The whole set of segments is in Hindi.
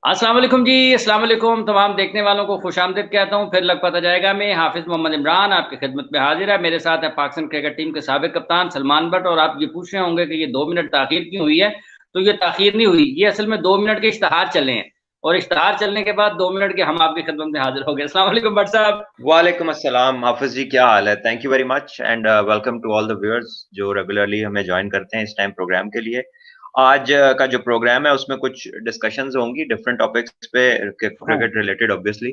अस्सलाम वालेकुम जी। अस्सलाम वालेकुम तमाम देखने वालों को खुशामदीद कहता हूँ। फिर लग पता जाएगा मैं हाफिज मोहम्मद इमरान आपकी खिदमत में हाजिर है। मेरे साथ है पाकिस्तान क्रिकेट टीम के साबिक कप्तान सलमान बट। और आप ये पूछ रहे होंगे कि ये 2 मिनट ताखीर क्यों हुई है। तो ये ताखीर नहीं हुई, ये असल में 2 मिनट के इश्तहार चले हैं और इश्तहार चलने के बाद 2 मिनट के हम आपकी खिदमत में हाजिर हो गए। अस्सलाम वालेकुम बट साहब। वालेकुम अस्सलाम हाफिज जी, क्या हाल है? Thank you very much and welcome to all the viewers जो रेगुलरली हमें ज्वाइन करते हैं इस टाइम प्रोग्राम के लिए। आज का जो प्रोग्राम है उसमें कुछ डिस्कशंस होंगी डिफरेंट टॉपिक्स पे, हाँ क्रिकेट रिलेटेड ऑब्वियसली।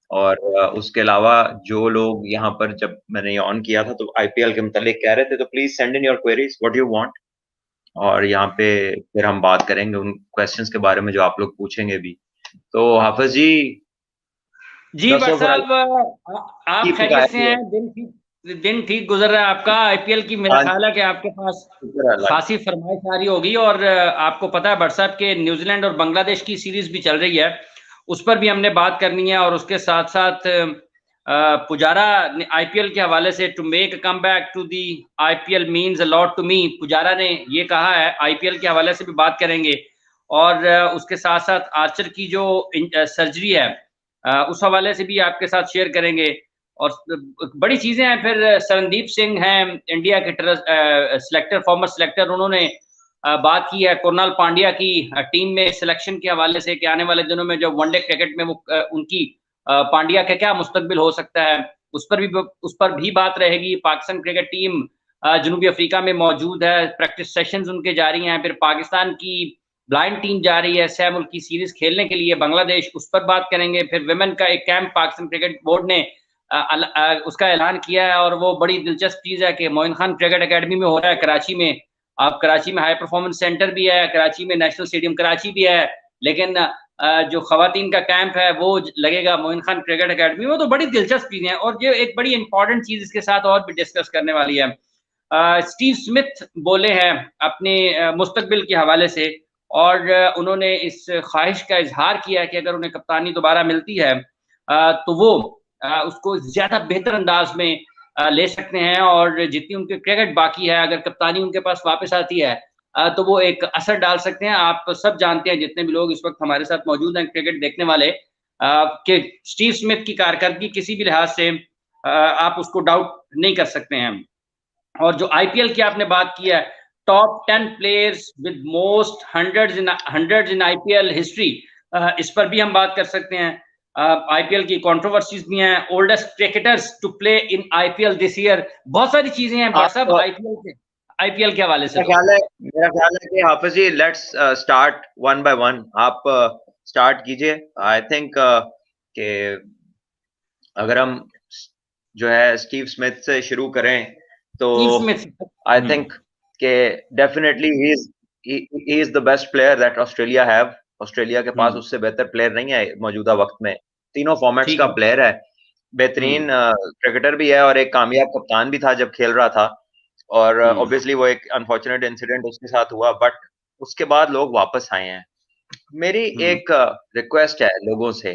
और उसके अलावा जो लोग यहाँ पर, जब मैंने ये ऑन किया था तो आईपीएल के मुतालिक कह रहे थे, तो please send in your queries what you want. और यहाँ पे फिर हम बात करेंगे उन क्वेश्चंस के बारे में जो आप लोग पूछेंगे भी। तो हाफिज जी, जी बट दसों फराज साहब, की आप खैरियत से पकाया है। हैं? दिन ठीक गुजर रहा है आपका आईपीएल की। मेरा हाँ, ख्याल है कि आपके पास शुक्र है अल्लाह खासी फरमाइश आ रही होगी। और आपको पता है बट साहब के न्यूजीलैंड और बांग्लादेश की सीरीज भी चल रही है, उस पर भी हमने बात करनी है। और उसके साथ साथ पुजारा आईपीएल के हवाले से, to make a come back to the IPL means a lot to me, Pujara ने ये कहा है। आईपीएल के हवाले से भी बात करेंगे। और उसके साथ साथ आर्चर की जो सर्जरी है, उस हवाले से भी आपके साथ शेयर करेंगे। और बड़ी चीजें हैं। फिर शरणदीप सिंह हैं, इंडिया के सिलेक्टर, फॉर्मर सिलेक्टर, उन्होंने बात की है कुणाल पांड्या की टीम में सिलेक्शन के हवाले से कि आने वाले दिनों में जब वनडे क्रिकेट में वो उनकी पांड्या का क्या मुस्तकबिल हो सकता है, उस पर भी बात रहेगी। पाकिस्तान क्रिकेट टीम जनूबी अफ्रीका में मौजूद है, प्रैक्टिस सेशंस उनके जारी हैं। फिर पाकिस्तान की ब्लाइंड टीम जा रही है सह मुल्की सीरीज खेलने के लिए बांग्लादेश, उस पर बात करेंगे। फिर विमेन का एक कैंप पाकिस्तान क्रिकेट बोर्ड ने उसका ऐलान किया है, और वो बड़ी दिलचस्प चीज है कि मोइन खान क्रिकेट एकेडमी में हो रहा है कराची में। अब कराची में हाई परफॉर्मेंस सेंटर भी है, कराची में नेशनल स्टेडियम कराची भी है, लेकिन जो खवातीन का कैंप है वो लगेगा मोइन खान क्रिकेट एकेडमी में। तो बड़ी दिलचस्प चीजें हैं। और ये एक बड़ी इंपॉर्टेंट चीज इसके साथ और भी डिस्कस करने वाली है। स्टीव स्मिथ बोले हैं अपने मुस्तकबिल के हवाले से, और उन्होंने इस ख्वाहिश का इजहार किया कि अगर उन्हें कप्तानी दोबारा मिलती है तो वो उसको ज्यादा बेहतर अंदाज में ले सकते हैं। और जितनी उनकी क्रिकेट बाकी है, अगर कप्तानी उनके पास वापस आती है तो वो एक असर डाल सकते हैं। आप सब जानते हैं, जितने भी लोग इस वक्त हमारे साथ मौजूद हैं क्रिकेट देखने वाले, कि स्टीव स्मिथ की कारकर्दगी किसी भी लिहाज से आप उसको डाउट नहीं कर सकते हैं। और जो आईपीएल की आपने बात की है, top 10 players with most hundreds in IPL history, इस पर भी हम बात कर सकते हैं। आईपीएल की कंट्रोवर्सीज भी हैं, oldest cricketers to play in IPL this year, बहुत सारी चीजें हैं बट सब आप आईपीएल के हवाले से। मेरा तो ख्याल है मेरा ख्याल है कि Hafeez ji, let's start one by one. आप स्टार्ट कीजिए। आई थिंक कि अगर हम जो है स्टीव स्मिथ से शुरू करें तो स्टीव स्मिथ। आई थिंक कि definitely he is the best player that Australia have. Australia के पास उससे बेहतर प्लेयर नहीं है मौजूदा वक्त में। तीनों फॉर्मेट्स ठीक का है। प्लेयर है, बेहतरीन हम्म। क्रिकेटर भी है और एक कामयाब कप्तान भी था जब खेल रहा था। और हम्म। ऑब्वियसली वो एक अनफॉर्चुनेट इंसिडेंट उसके साथ हुआ, बट उसके बाद लोग वापस आए हैं। मेरी हम्म। एक रिक्वेस्ट है लोगों से,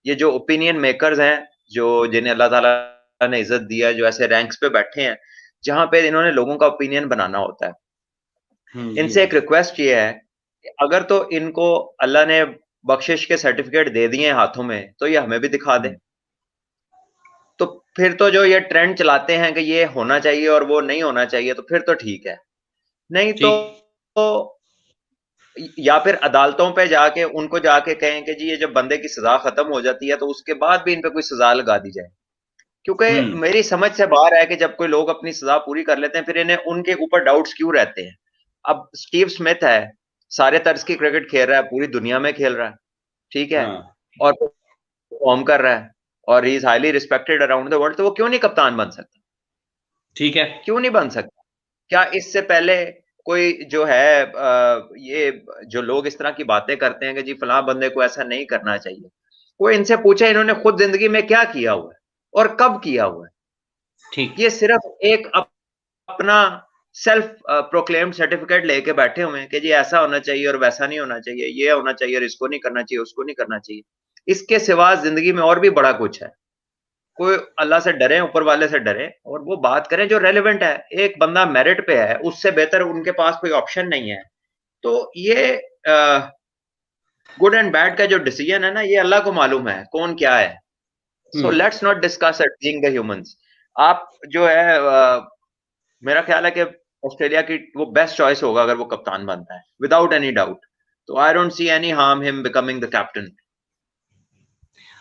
ये जो ओपिनियन मेकर्स हैं, जो जिन्हें अल्लाह ताला ने इज्जत दिया है, जो ऐसे रैंक्स पे बैठे हैं जहां पे इन्होंने लोगों का ओपिनियन बनाना होता है, जी। इनसे एक रिक्वेस्ट ये है कि अगर तो इनको अल्लाह ने बख्शिश के सर्टिफिकेट दे दिए हैं हाथों में, तो ये हमें भी दिखा दें। तो फिर तो जो ये ट्रेंड चलाते हैं कि ये होना चाहिए और वो नहीं होना चाहिए, तो फिर तो ठीक है। नहीं तो, ठीक। तो या फिर अदालतों पे जाके उनको जाके कहें कि जी ये जब बंदे की सजा खत्म हो जाती है तो उसके बाद भी इन पे कोई सजा लगा दी जाए। क्योंकि हम्म। मेरी समझ से बाहर है कि जब कोई लोग अपनी सजा पूरी कर लेते हैं फिर इन्हें उनके ऊपर डाउट्स क्यों रहते हैं। अब स्टीव स्मिथ है, सारे तर्ज की क्रिकेट खेल रहा है, पूरी दुनिया में खेल रहा है, ठीक है, हाँ। और परफॉर्म कर रहा है और he is highly respected around the world, तो वो क्यों नहीं कप्तान बन सकता? ठीक है। क्यों नहीं बन सकता? क्या इससे पहले कोई जो है ये जो लोग इस तरह की बातें करते हैं कि जी फलां बंदे को ऐसा नहीं करना चाहिए, कोई इनसे पूछे इन्होंने खुद जिंदगी में क्या किया हुआ है और कब किया हुआ है? ठीक। ये सिर्फ एक अपना सेल्फ प्रोक्लेम्ड सर्टिफिकेट लेके बैठे हुए हैं कि जी ऐसा होना चाहिए और वैसा नहीं होना चाहिए, ये होना चाहिए और इसको नहीं करना चाहिए, उसको नहीं करना चाहिए। इसके सिवा जिंदगी में और भी बड़ा कुछ है। कोई अल्लाह से डरे, ऊपर वाले से डरे और वो बात करें जो रेलेवेंट है। एक बंदा मेरिट पे है, उससे बेहतर उनके पास कोई ऑप्शन नहीं है। तो ये गुड एंड बैड का जो डिसीजन है ना, ये अल्लाह को मालूम है कौन क्या है। So let's not discuss it being the humans. आप जो है मेरा ख्याल है कि ऑस्ट्रेलिया की वो बेस्ट चॉइस होगा अगर वो कप्तान बनता है, विदाउट एनी डाउट। तो I don't see any harm him becoming the captain.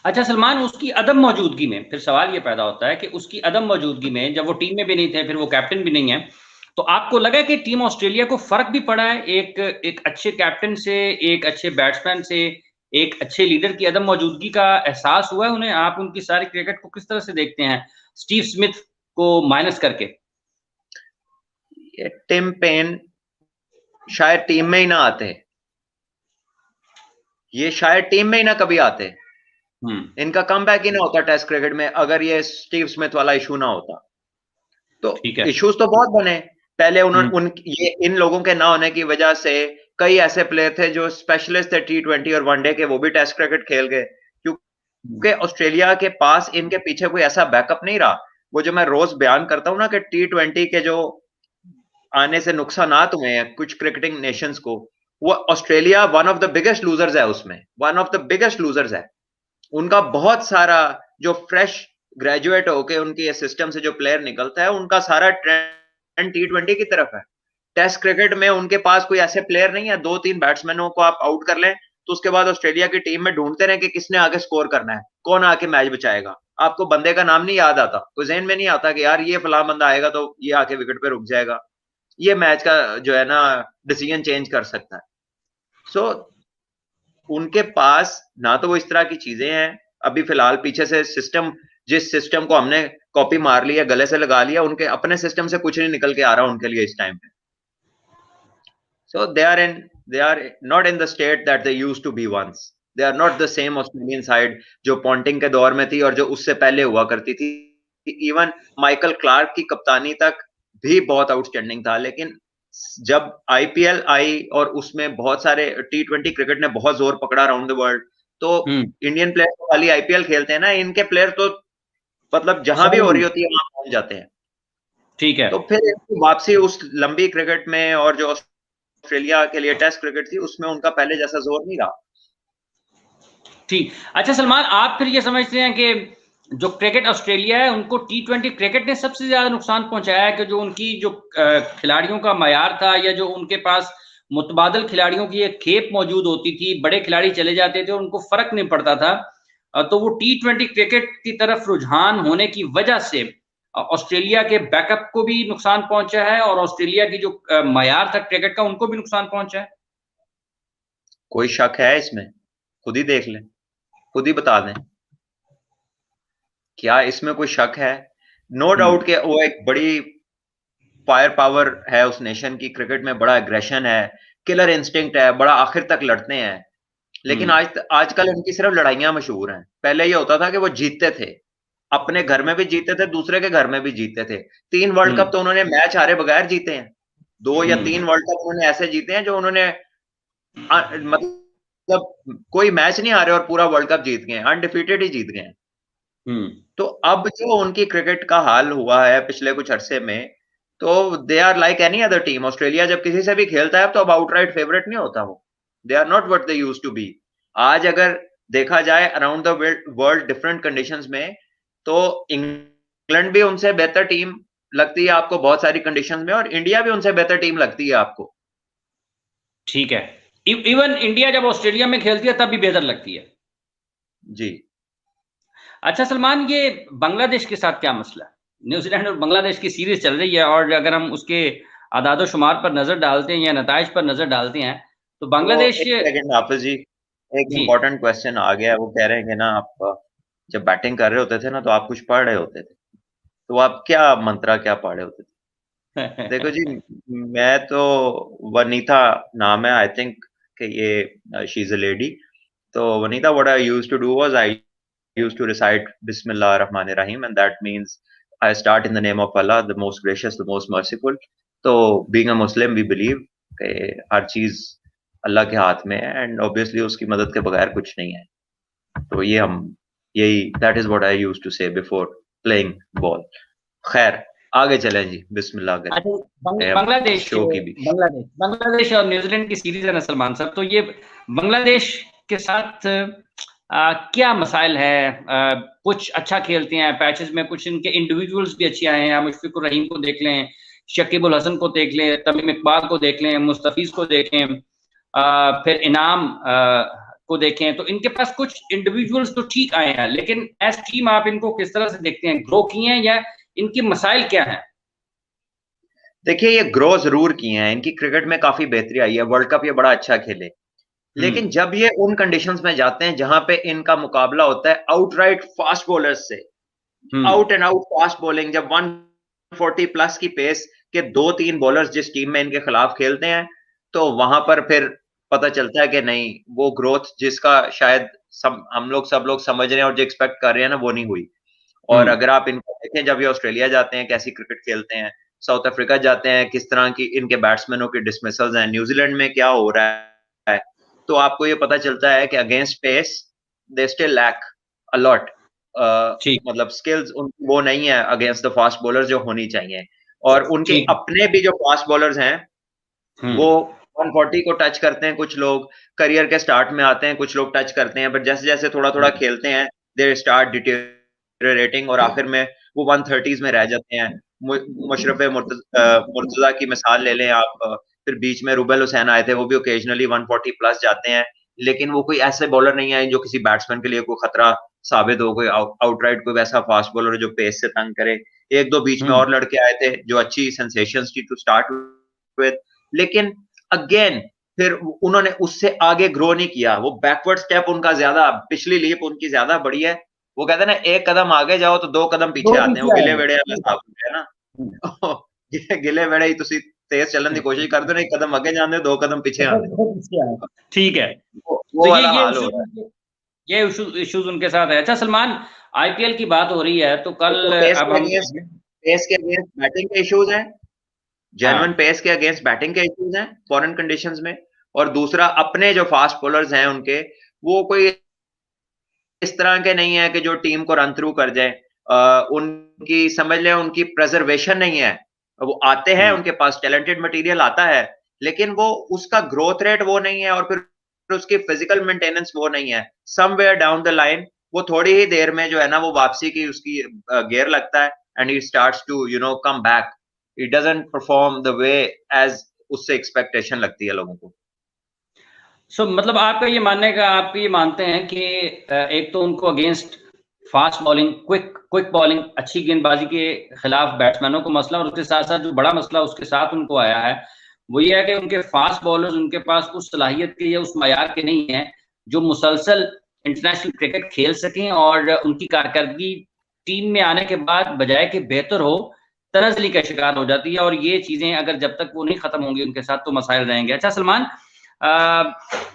अच्छा सलमान, उसकी अदम मौजूदगी में फिर सवाल ये पैदा होता है कि उसकी अदम मौजूदगी में, जब वो टीम में भी नहीं थे, फिर वो कैप्टन भी नहीं है, तो आपको लगा कि टीम ऑस्ट्रेलिया को फर्क भी पड़ा है एक एक अच्छे कैप्टन से, एक अच्छे बैट्समैन से, एक अच्छे लीडर की अदम मौजूदगी का एहसास हुआ है उन्हें? आप उनकी सारी क्रिकेट को किस तरह से देखते हैं स्टीव स्मिथ को माइनस करके? ये टिम पेन शायद टीम में ही ना आते, ये शायद टीम में ही ना कभी आते, इनका कमबैक ही ना होता टेस्ट क्रिकेट में अगर ये स्टीव स्मिथ वाला इशू ना होता। तो इश्यूज तो बहुत बने पहले ये इन लोगों के ना होने की वजह से कई ऐसे प्लेयर थे जो स्पेशलिस्ट थे T20 और वनडे के, वो भी टेस्ट क्रिकेट खेल गए, क्योंकि ऑस्ट्रेलिया के पास इनके पीछे कोई ऐसा बैकअप नहीं रहा। वो जो मैं रोज बयान करता हूं ना कि T20 के जो आने से नुकसानात हुए हैं कुछ क्रिकेटिंग नेशंस को, वो Australia won of the biggest losers है उसमें, one of the biggest losers है। उनका बहुत सारा जो फ्रेश ग्रेजुएट होके उनके सिस्टम से जो प्लेयर निकलता है, उनका सारा ट्रेंड T20 की तरफ है। टेस्ट क्रिकेट में उनके पास कोई ऐसे प्लेयर नहीं है, 2-3 बैट्समैनों को आप आउट कर लें तो उसके बाद ऑस्ट्रेलिया की टीम में ढूंढते रहे कि किसने आगे स्कोर करना है, कौन आके मैच बचाएगा। आपको बंदे का नाम नहीं याद आता, कोई ज़हन में नहीं आता कि यार ये फलां बंदा आएगा तो ये आके विकेट पे रुक जाएगा, ये मैच का जो है ना डिसीजन चेंज कर सकता है। सो उनके पास ना तो वो इस तरह की चीजें हैं अभी फिलहाल, पीछे से सिस्टम, जिस सिस्टम को हमने कॉपी मार लिया, गले से लगा लिया, उनके अपने सिस्टम से कुछ नहीं निकल के आ रहा उनके लिए इस टाइम पे। So they are not in the state that they used to be once. They are not the same Australian side जो पॉन्टिंग के दौर में थी और जो उससे पहले हुआ करती थी। इवन माइकल क्लार्क की कप्तानी तक भी बहुत आउटस्टैंडिंग था, लेकिन जब आईपीएल आई और उसमें बहुत सारे T20 क्रिकेट ने बहुत जोर पकड़ा अराउंड द वर्ल्ड, तो इंडियन प्लेयर तो खाली आईपीएल खेलते हैं ना, इनके प्लेयर तो मतलब जहां भी हो रही होती है वहां पहुंच जाते हैं। ठीक है, तो फिर इनकी वापसी उस लंबी क्रिकेट में, और जो ऑस्ट्रेलिया के लिए टेस्ट क्रिकेट थी उसमें उनका पहले जैसा जोर नहीं रहा। ठीक। अच्छा सलमान, आप फिर ये समझते हैं कि जो क्रिकेट ऑस्ट्रेलिया है उनको T20 क्रिकेट ने सबसे ज्यादा नुकसान पहुंचाया है, कि जो उनकी जो खिलाड़ियों का मयार था, या जो उनके पास मुतबादल खिलाड़ियों की एक खेप मौजूद होती थी, बड़े खिलाड़ी चले जाते थे, उनको फर्क नहीं पड़ता था, तो वो T20 क्रिकेट की तरफ रुझान होने की वजह से ऑस्ट्रेलिया के बैकअप को भी नुकसान पहुंचा है, और ऑस्ट्रेलिया की जो मयार था क्रिकेट का उनको भी नुकसान पहुंचा है? कोई शक है इसमें? खुद ही देख लें, खुद ही बता दें, क्या इसमें कोई शक है? नो डाउट के वो एक बड़ी फायर पावर है उस नेशन की, क्रिकेट में बड़ा एग्रेशन है, किलर इंस्टिंक्ट है, बड़ा आखिर तक लड़ते हैं। लेकिन आजकल इनकी सिर्फ लड़ाइयां मशहूर हैं। पहले ये होता था कि वो जीतते थे, अपने घर में भी जीतते थे, दूसरे के घर में भी जीतते थे। 3 वर्ल्ड कप तो उन्होंने मैच हारे बगैर जीते हैं। 2 या 3 वर्ल्ड कप उन्होंने ऐसे जीते हैं जो उन्होंने मतलब कोई मैच नहीं हारे और पूरा वर्ल्ड कप जीत गए, अनडिफीटेड ही जीत गए। तो अब जो उनकी क्रिकेट का हाल हुआ है पिछले कुछ अरसे में, तो they are like any other team. Australia जब किसी से भी खेलता है तो अब आउटराइट फेवरेट नहीं होता वो। They are not what they used to be. आज अगर देखा जाए around the world different conditions में, तो इंग्लैंड भी उनसे बेहतर टीम लगती है आपको बहुत सारी कंडीशंस में, और इंडिया भी उनसे बेहतर टीम लगती है आपको। ठीक है, इवन इंडिया जब ऑस्ट्रेलिया में खेलती है तब भी बेहतर लगती है। जी। अच्छा सलमान, ये बांग्लादेश के साथ क्या मसला है? न्यूजीलैंड और बांग्लादेश की सीरीज चल रही है, और अगर हम उसके आदादो शुमार पर नजर डालते हैं या नताइज पर नजर डालते हैं, तो बांग्लादेश। सेकंड हाफिज जी, एक इम्पोर्टेंट क्वेश्चन आ गया। वो कह रहे हैं कि ना आप जब बैटिंग कर रहे होते थे ना तो आप कुछ पढ़ रहे होते थे, तो आप क्या मंत्रा क्या पढ़ रहे होते थे? देखो जी, मैं तो वनीता नाम है, आई थिंक कि ये शी इज अ लेडी। तो Vanita, what I used to do was I used to recite Bismillah Rahman Rahim, and that means I start in the name of Allah, the most gracious, the most merciful. तो being a Muslim, we believe कि हर चीज अल्लाह के हाथ में है, एंड ऑब्वियसली उसकी मदद के बगैर कुछ नहीं है। तो यही that is what I used to say before playing ball. खैर, आगे चलें जी, बिस्मिल्लाह करें। अच्छा, बांग्लादेश और न्यूजीलैंड की सीरीज है ना सलमान साहब, तो ये बांग्लादेश के साथ क्या मसाइल है? कुछ अच्छा खेलते हैं पैचेस में, कुछ इनके इंडिविजुअल्स भी अच्छे आए हैं। मुशफिकुर रहीम को देख लें, शकीबुल हसन को देख लें, तमीम इकबाल को देख लें, मुस्तफिज को देखें, फिर इनाम को देखें, तो इनके पास कुछ इंडिविजुअल्स तो ठीक आए हैं, लेकिन एज टीम आप इनको किस तरह से देखते हैं? ग्रो किए हैं या इनकी मसाइल क्या है? देखिए, ये ग्रो जरूर किए हैं, इनकी क्रिकेट में काफी बेहतरी आई है, वर्ल्ड कप ये बड़ा अच्छा खेले, लेकिन जब ये उन कंडीशंस में जाते हैं जहां पे इनका मुकाबला होता है आउटराइट फास्ट बॉलर्स से, out and out fast bowling, जब 140 प्लस की पेस के 2-3 बॉलर्स जिस टीम में इनके खिलाफ खेलते हैं, तो वहां पर फिर पता चलता है कि नहीं, वो ग्रोथ जिसका शायद सब लोग समझ रहे हैं और जो एक्सपेक्ट कर रहे हैं ना, वो नहीं हुई। और अगर आप इनको देखें, जब ये ऑस्ट्रेलिया जाते हैं कैसी क्रिकेट खेलते हैं, साउथ अफ्रीका जाते हैं किस तरह की इनके बैट्समैनों की डिसमिसल्स हैं, न्यूजीलैंड में क्या हो रहा है, तो आपको ये पता चलता है कि against pace they still lack a lot, मतलब स्किल्स वो नहीं है अगेंस्ट द फास्ट बॉलर्स जो होनी चाहिए। और उनके अपने भी जो फास्ट बॉलर्स हैं वो 140 को टच करते हैं, कुछ लोग करियर के स्टार्ट में आते हैं, कुछ लोग टच करते हैं, बट जैसे जैसे थोड़ा थोड़ा खेलते हैं दे स्टार्ट डिटेरियोरेटिंग और आखिर में वो 130s में रह जाते हैं। मुशर्रफ मुर्तजा की मिसाल ले लें आप, फिर बीच में रूबेल हुसैन आए थे, वो भी ओकेजनली 140 प्लस जाते हैं, लेकिन वो कोई ऐसे बॉलर नहीं आए जो किसी बैट्समैन के लिए कोई खतरा साबित हो, कोई आउटराइट कोई वैसा फास्ट बॉलर जो पेस से तंग करे। एक दो बीच में और लड़के आए थे जो अच्छी सेंसेशंस थी टू स्टार्ट विद, लेकिन अगेन फिर उन्होंने उससे आगे ग्रो नहीं किया, वो बैकवर्ड स्टेप उनका ज्यादा, पिछली लीप उनकी ज्यादा बड़ी है। वो कहते हैं ना, एक कदम आगे जाओ तो 2 कदम पीछे आते हैं, वो गिले वेड़े वाला साहब है ना। गिले वेड़े ही तुसी तेज चलन की कोशिश करते हो, एक कदम आगे जाने 2 कदम पीछे आते। ठीक है, वो वाला हाल हो रहा है। ये इश्यूज उनके साथ है। अच्छा सलमान, आईपीएल की बात हो रही है तो कल अब हम पेस के अगेंस्ट बैटिंग के इश्यूज हैं, जेन्युइन पेस के अगेंस्ट बैटिंग के इश्यूज हैं फॉरेन कंडीशंस में, और दूसरा अपने जो फास्ट बॉलर्स हैं उनके, वो कोई इस तरह के नहीं है कि जो टीम को रन थ्रू कर जाए, उनकी समझ लें उनकी प्रेजर्वेशन नहीं है, वो आते हैं उनके पास टैलेंटेड मटेरियल आता है, लेकिन वो उसका ग्रोथ रेट वो नहीं है, और फिर उसकी फिजिकल मेंटेनेंस वो नहीं है। समवेयर डाउन द लाइन वो थोड़ी ही देर में जो है ना, वो वापसी की उसकी गियर लगता है and he starts to come back, he doesn't perform the way as उससे एक्सपेक्टेशन लगती है लोगों को। मतलब आपका ये मानने का, आप ये मानते हैं कि एक तो उनको against fast bowling, quick bowling, अच्छी गेंदबाजी के खिलाफ बैट्समैनों को मसला, और उसके साथ साथ जो बड़ा मसला उसके साथ उनको आया है वो ये है कि उनके फास्ट बॉलर्स उनके पास उस सलाहियत के या उस मयार के नहीं है जो मुसलसल इंटरनेशनल क्रिकेट खेल सकें, और उनकी कारकर्दगी टीम में आने के बाद बजाय कि बेहतर हो, तनजली का शिकार हो जाती है। और ये चीजें अगर जब तक वो नहीं खत्म होंगी उनके साथ तो मसाइल रहेंगे। अच्छा सलमान,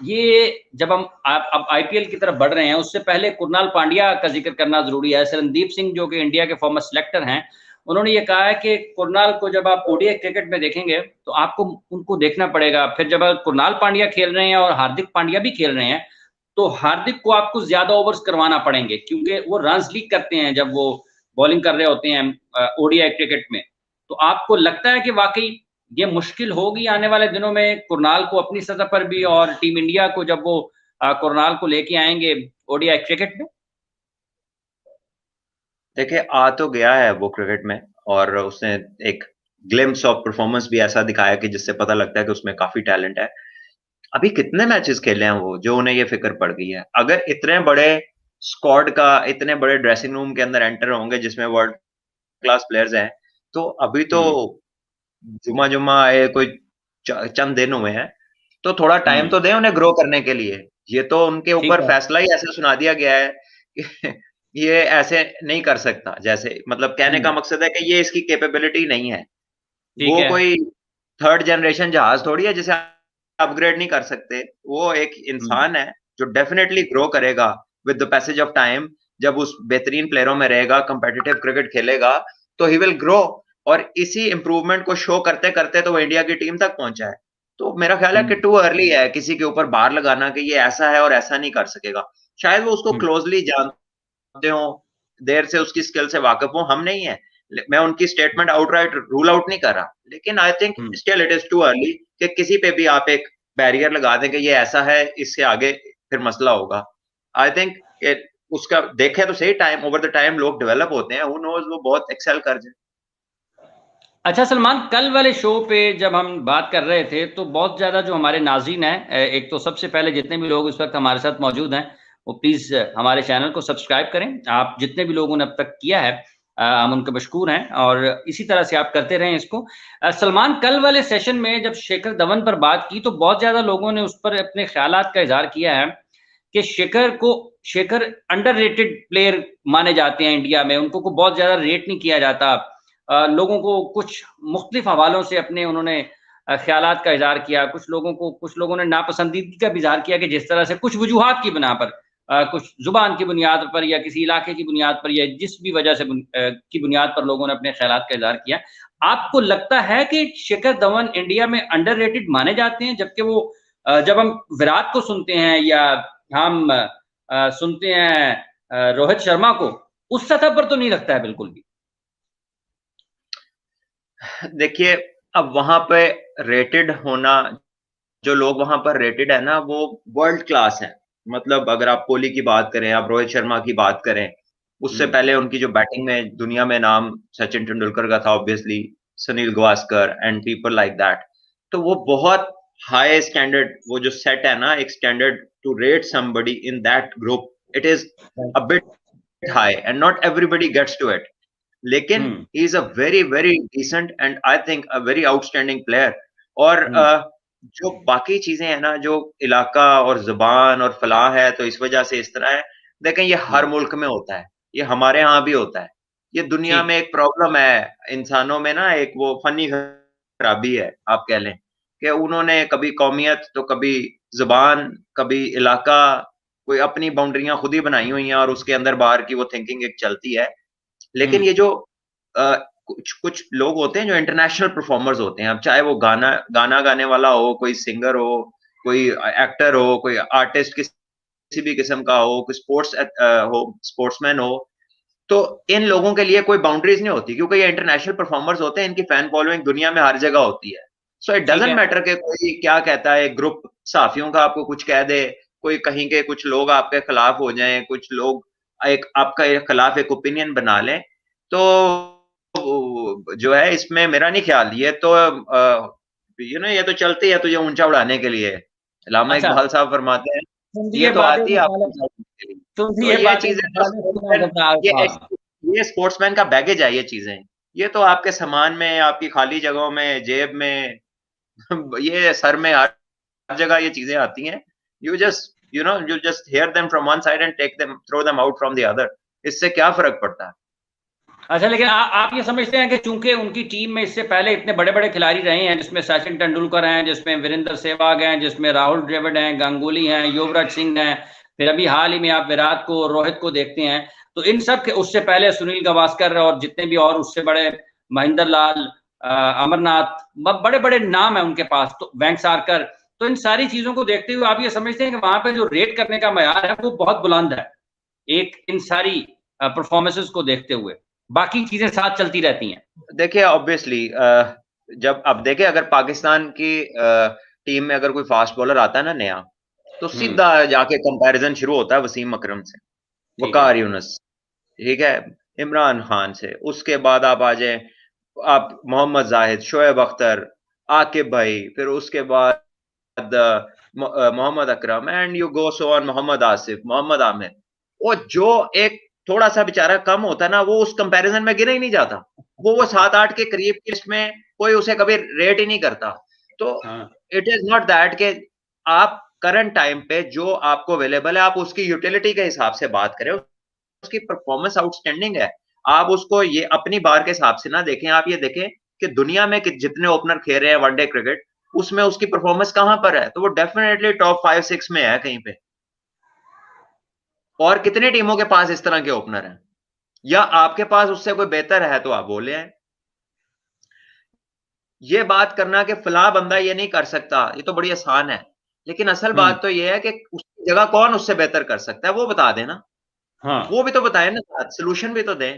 ये जब हम अब आईपीएल की तरफ बढ़ रहे हैं, उससे पहले कुरनाल पांड्या का जिक्र करना जरूरी है। शरणदीप सिंह जो कि इंडिया के फॉर्मर सिलेक्टर हैं, उन्होंने ये कहा है कि कुरनाल को जब आप ओडीआई क्रिकेट में देखेंगे तो आपको उनको देखना पड़ेगा। फिर जब कुरनाल पांड्या खेल रहे हैं और हार्दिक पांड्या भी खेल रहे हैं, तो हार्दिक को आपको ज्यादा ओवर्स करवाना पड़ेंगे, क्योंकि वो रन्स लीक करते हैं जब वो बॉलिंग कर रहे होते हैं ओडीआई क्रिकेट में। तो आपको लगता है कि वाकई ये मुश्किल होगी आने वाले दिनों में कुरनाल को अपनी सतह पर भी, और टीम इंडिया को जब वो कुरनाल को लेके आएंगे ओडीआई क्रिकेट में? देखिए, आ तो गया है वो क्रिकेट में, और उसने एक ग्लिम्स ऑफ परफॉर्मेंस भी ऐसा दिखाया कि जिससे पता लगता है कि उसमें काफी टैलेंट है। अभी कितने मैचेस खेले हैं वो जो उन्हें ये फिक्र पड़ गई है। अगर इतने बड़े स्क्वाड का, इतने बड़े ड्रेसिंग रूम के अंदर एंटर होंगे जिसमें वर्ल्ड क्लास प्लेयर्स हैं, तो अभी तो जुमा आए कोई चंद दिन हुए हैं, तो थोड़ा टाइम तो दें उन्हें ग्रो करने के लिए। ये तो उनके ऊपर फैसला ही ऐसे सुना दिया गया है कि ये ऐसे नहीं कर सकता, जैसे मतलब कहने का मकसद है कि ये इसकी कैपेबिलिटी नहीं है। वो कोई थर्ड जनरेशन जहाज थोड़ी है जिसे अपग्रेड नहीं कर सकते। वो एक इंसान है जो डेफिनेटली ग्रो करेगा with the passage of time. जब उस बेहतरीन प्लेयरों में रहेगा, कंपेटिटिव क्रिकेट खेलेगा, तो ही विल ग्रो, और इसी इंप्रूवमेंट को शो करते करते तो वो इंडिया की टीम तक पहुंचा है। तो मेरा ख्याल है कि टू अर्ली है किसी के ऊपर बार लगाना कि ये ऐसा है और ऐसा नहीं कर सकेगा। शायद वो उसको क्लोजली जानते हो, देर से उसकी स्किल से वाकिफ हो, हम नहीं है। मैं उनकी स्टेटमेंट आउटराइट रूल आउट नहीं कर रहा, लेकिन I think still it is too early कि किसी पे भी आप एक बैरियर लगा दें कि ये ऐसा है, इससे आगे फिर मसला होगा। आई थिंक उसका देखे तो सही, टाइम ओवर द टाइम लोग डेवलप होते हैं, हु नोज वो बहुत एक्सेल कर जाए। अच्छा सलमान, कल वाले शो पे जब हम बात कर रहे थे तो बहुत ज्यादा जो हमारे नाज़रीन हैं, एक तो सबसे पहले जितने भी लोग इस वक्त हमारे साथ मौजूद हैं वो प्लीज हमारे चैनल को सब्सक्राइब करें। आप जितने भी लोगों ने अब तक किया है हम उनके मशकूर हैं और इसी तरह से आप करते रहें इसको। सलमान, कल वाले सेशन में जब शेखर धवन पर बात की तो बहुत ज्यादा लोगों ने उस पर अपने ख्यालात का इजहार किया है कि शेखर अंडररेटेड प्लेयर माने जाते हैं इंडिया में, उनको को बहुत ज्यादा रेट नहीं किया जाता। लोगों को कुछ मुख्तलिफ हवालों से अपने उन्होंने ख्यालात का इजहार किया। कुछ लोगों ने नापसंदीदगी का भी इजहार किया कि जिस तरह से कुछ वजूहात की बिना पर, कुछ जुबान की बुनियाद पर या किसी इलाके की बुनियाद पर या जिस भी वजह से की बुनियाद पर लोगों ने अपने ख्यालात का इजहार किया। आपको लगता है कि शिखर धवन इंडिया में अंडररेटेड माने जाते हैं, जबकि वो जब हम विराट को सुनते हैं या हम सुनते हैं रोहित शर्मा को, उस सतह पर तो नहीं लगता है बिल्कुल भी। देखिए, अब वहां पे रेटेड होना, जो लोग वहां पर रेटेड है ना, वो वर्ल्ड क्लास है। मतलब अगर आप कोहली की बात करें, आप रोहित शर्मा की बात करें, उससे पहले उनकी जो बैटिंग में दुनिया में नाम सचिन तेंदुलकर का था, obviously Sunil Gavaskar and people like that. तो वो बहुत हाई स्टैंडर्ड, वो जो सेट है ना एक standard to rate somebody in that group, it is a bit high and not everybody gets to it. लेकिन he is a very very decent and I think a very outstanding player. और जो बाकी चीजें हैं ना, जो इलाका और जुबान और फलाह है तो इस वजह से इस तरह है, देखें ये हर मुल्क में होता है, ये हमारे यहाँ भी होता है। ये दुनिया में एक प्रॉब्लम है इंसानों में ना, एक वो फनी खराबी है आप कह लें, कि उन्होंने कभी कौमियत तो कभी जुबान कभी इलाका, कोई अपनी बाउंड्रियां खुद ही बनाई हुई हैं और उसके अंदर बाहर की वो थिंकिंग एक चलती है। लेकिन ये जो कुछ कुछ लोग होते हैं जो इंटरनेशनल परफॉर्मर्स होते हैं, अब चाहे वो गाना गाना गाने वाला हो, कोई सिंगर हो, कोई एक्टर हो, कोई आर्टिस्ट किसी भी किस्म का हो, कोई स्पोर्ट्समैन हो, तो इन लोगों के लिए कोई बाउंड्रीज नहीं होती, क्योंकि ये इंटरनेशनल परफॉर्मर्स होते हैं, इनकी फैन फॉलोइंग दुनिया में हर जगह होती है। सो इट डजंट मैटर कि कोई क्या कहता है, ग्रुप साफियों का आपको कुछ कह दे, कोई कहीं के कुछ लोग आपके खिलाफ हो जाएं, कुछ लोग एक आपका खिलाफ एक ओपिनियन बना लें, तो जो है इसमें मेरा नहीं ख्याल, ये तो ये तो चलती है तुझे ऊंचा उड़ाने के लिए। अल्लामा इकबाल साहब फरमाते हैं, ये तो आती है आपको। तो ये चीजें ये स्पोर्ट्समैन का बैगेज है, ये चीजें, ये तो आपके सामान में, आपकी खाली जगहों में, जेब में ये सर में, हर जगह ये चीजें आती हैं। You just hear them from one side and take them, throw them out from the other. इससे क्या फर्क पड़ता है? अच्छा, लेकिन आप ये समझते हैं कि चूंकि उनकी टीम में इससे पहले इतने बड़े बड़े खिलाड़ी रहे हैं, जिसमें सचिन तेंदुलकर हैं, जिसमें वीरेंद्र सहवाग हैं, जिसमें राहुल द्रविड़ हैं, गांगुली हैं, युवराज सिंह हैं, फिर अभी हाल ही में आप विराट को, रोहित को देखते हैं, तो इन सब के उससे पहले सुनील गावस्कर और जितने भी और उससे बड़े, महेंद्र लाल, अमरनाथ, बड़े बड़े नाम है उनके पास, तो वेंकसारकर, तो इन सारी चीजों को देखते हुए आप ये समझते हैं कि वहां पे जो रेट करने का मयार है वो बहुत बुलंद है, एक इन सारी परफॉर्मेंसेस को देखते हुए बाकी चीजें साथ चलती रहती हैं? देखिए ऑब्वियसली जब अब देखिए, अगर पाकिस्तान की टीम में अगर कोई फास्ट बॉलर आता है ना नया, तो सीधा जाके कंपैरिजन शुरू होता है वसीम अकरम से, वकार यूनुस, ठीक है, इमरान खान से, उसके बाद आप आ जाए, आप मोहम्मद जाहिद, शोएब अख्तर, आकिब भाई, फिर उसके बाद Mohammad Akram, and you go so on, Mohammad Asif, Mohammad Amir. वो जो एक थोड़ा सा बेचारा कम होता है ना, वो उस कंपैरिजन में गिना ही नहीं जाता, वो 7-8 के करीब की लिस्ट में कोई उसे कभी रेट ही नहीं करता। तो इट इज नॉट दैट कि आप करंट टाइम पे जो आपको अवेलेबल है, आप उसकी यूटिलिटी के हिसाब से बात करें, उसकी परफॉर्मेंस आउटस्टैंडिंग है, आप उसको ये अपनी बार के हिसाब से ना देखें। आप ये देखें कि दुनिया में जितने ओपनर खेल रहे हैं वनडे क्रिकेट, उसमें उसकी परफॉर्मेंस कहां पर है, तो वो डेफिनेटली टॉप 5-6 में है कहीं पे। और कितनी टीमों के पास इस तरह के ओपनर हैं, या आपके पास उससे कोई बेहतर है तो आप बोले हैं। ये बात करना कि फला बंदा ये नहीं कर सकता, ये तो बड़ी आसान है, लेकिन असल बात तो ये है कि उसकी जगह कौन उससे बेहतर कर सकता है, वो बता देना। वो भी तो बताए ना, सोल्यूशन भी तो दें,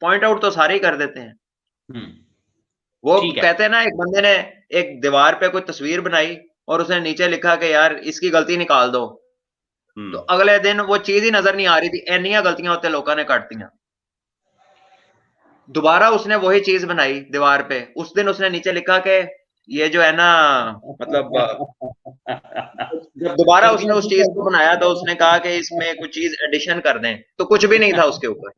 पॉइंट आउट तो सारे ही कर देते हैं। वो कहते हैं ना, एक बंदे ने एक दीवार पे कोई तस्वीर बनाई और उसने नीचे लिखा कि यार इसकी गलती निकाल दो, तो अगले दिन वो चीज ही नजर नहीं आ रही थी, इन्नियां गलतियां होते लोगों ने काटती। दोबारा उसने वही चीज बनाई दीवार पे, उस दिन उसने नीचे लिखा कि ये जो है ना, मतलब जब दोबारा उसने उस चीज को बनाया तो उसने कहा कि इसमें कुछ चीज एडिशन कर दें, तो कुछ भी नहीं था उसके ऊपर।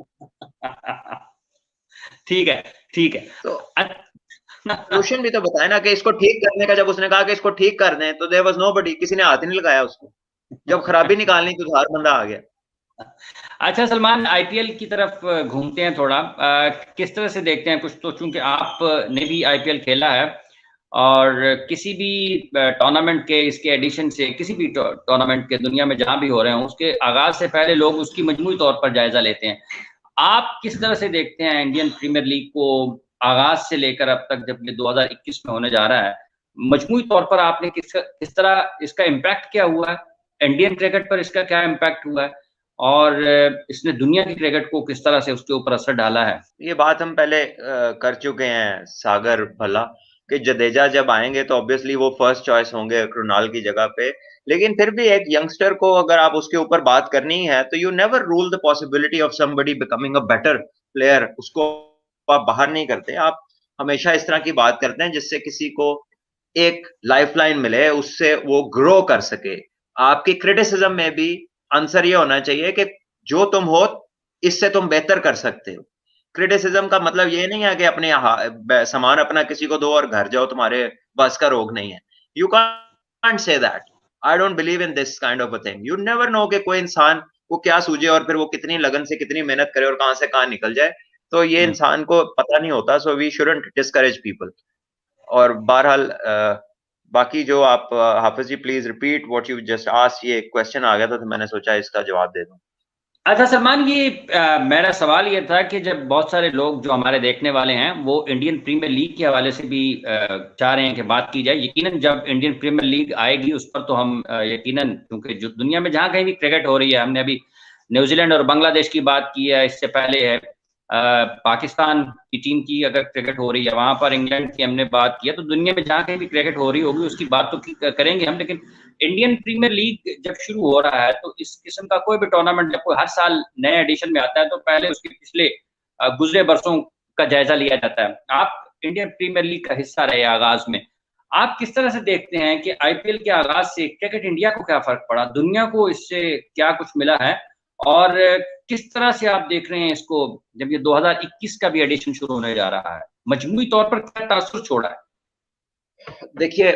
ठीक है, ठीक है। तो सोल्यूशन भी तो बताया ना कि इसको ठीक करने का, जब उसने कहा कि इसको ठीक कर दें तो देयर वाज नोबडी, किसी ने हाथ ही नहीं लगाया उसको। जब खराबी निकालनी तो हर बंदा आ गया। अच्छा सलमान, आईपीएल की तरफ घूमते हैं थोड़ा। किस तरह से देखते हैं कुछ तो, चूंकि आपने भी आईपीएल खेला है और किसी भी टूर्नामेंट के इसके एडिशन से, किसी भी टूर्नामेंट के दुनिया में जहां भी हो रहे हैं, उसके आगाज से पहले लोग उसकी मजमूई तौर पर जायजा लेते हैं। आप किस तरह से देखते हैं इंडियन प्रीमियर लीग को आगाज से लेकर अब तक, जब ये 2021 में होने जा रहा है, मजमूई तौर पर आपने किस तरह इसका इम्पैक्ट क्या हुआ है, इंडियन क्रिकेट पर इसका क्या इम्पैक्ट हुआ है, और इसने दुनिया की क्रिकेट को किस तरह से उसके ऊपर असर डाला है? ये बात हम पहले कर चुके हैं सागर भला, कि जडेजा जब आएंगे तो ऑब्वियसली वो फर्स्ट चॉइस होंगे कृणाल की जगह पे। लेकिन फिर भी एक यंगस्टर को अगर आप उसके ऊपर बात करनी है तो you never rule the possibility of somebody becoming a better player, उसको आप बाहर नहीं करते। आप हमेशा इस तरह की बात करते हैं जिससे किसी को एक लाइफलाइन मिले, उससे वो ग्रो कर सके। आपकी क्रिटिसिज्म में भी आंसर ये होना चाहिए कि जो तुम हो इससे तुम बेहतर कर सकते हो। क्रिटिसिज्म का मतलब ये नहीं है कि अपने सामान अपना किसी को दो और घर जाओ, तुम्हारे बस का रोग नहीं है। You can't say that. I don't believe in this kind of a thing. You never know कि कोई इंसान को क्या सूझे और फिर वो कितनी लगन से कितनी मेहनत करे और कहां से कहां निकल जाए, तो ये इंसान को पता नहीं होता। So we shouldn't discourage people. और बहरहाल बाकी जो आप Hafeez ji please repeat what you just asked. ये क्वेश्चन आ गया था तो मैंने सोचा इसका जवाब दे दूं। अच्छा सलमान, ये मेरा सवाल ये था कि जब बहुत सारे लोग जो हमारे देखने वाले हैं वो इंडियन प्रीमियर लीग के हवाले से भी चाह रहे हैं कि बात की जाए। यकीनन जब इंडियन प्रीमियर लीग आएगी उस पर तो हम यकीनन, क्योंकि जो दुनिया में जहां कहीं भी क्रिकेट हो रही है, हमने अभी न्यूजीलैंड और बांग्लादेश की बात की है, इससे पहले है पाकिस्तान की टीम की अगर क्रिकेट हो रही है, वहां पर इंग्लैंड की हमने बात की है, तो दुनिया में जहां कहीं भी क्रिकेट हो रही होगी उसकी बात तो करेंगे हम। लेकिन इंडियन प्रीमियर लीग जब शुरू हो रहा है तो इस किस्म का कोई भी टूर्नामेंट जब कोई हर साल नए एडिशन में आता है तो पहले उसके पिछले गुजरे बरसों का जायजा लिया जाता है। आप इंडियन प्रीमियर लीग का हिस्सा रहे आगाज में, आप किस तरह से देखते हैं कि आईपीएल के आगाज से क्रिकेट इंडिया को क्या फर्क पड़ा, दुनिया को इससे क्या कुछ मिला है, और किस तरह से आप देख रहे हैं इसको जब ये 2021 का भी एडिशन शुरू होने जा रहा है, मजमूई तौर पर क्या तासुर छोड़ा है? देखिए,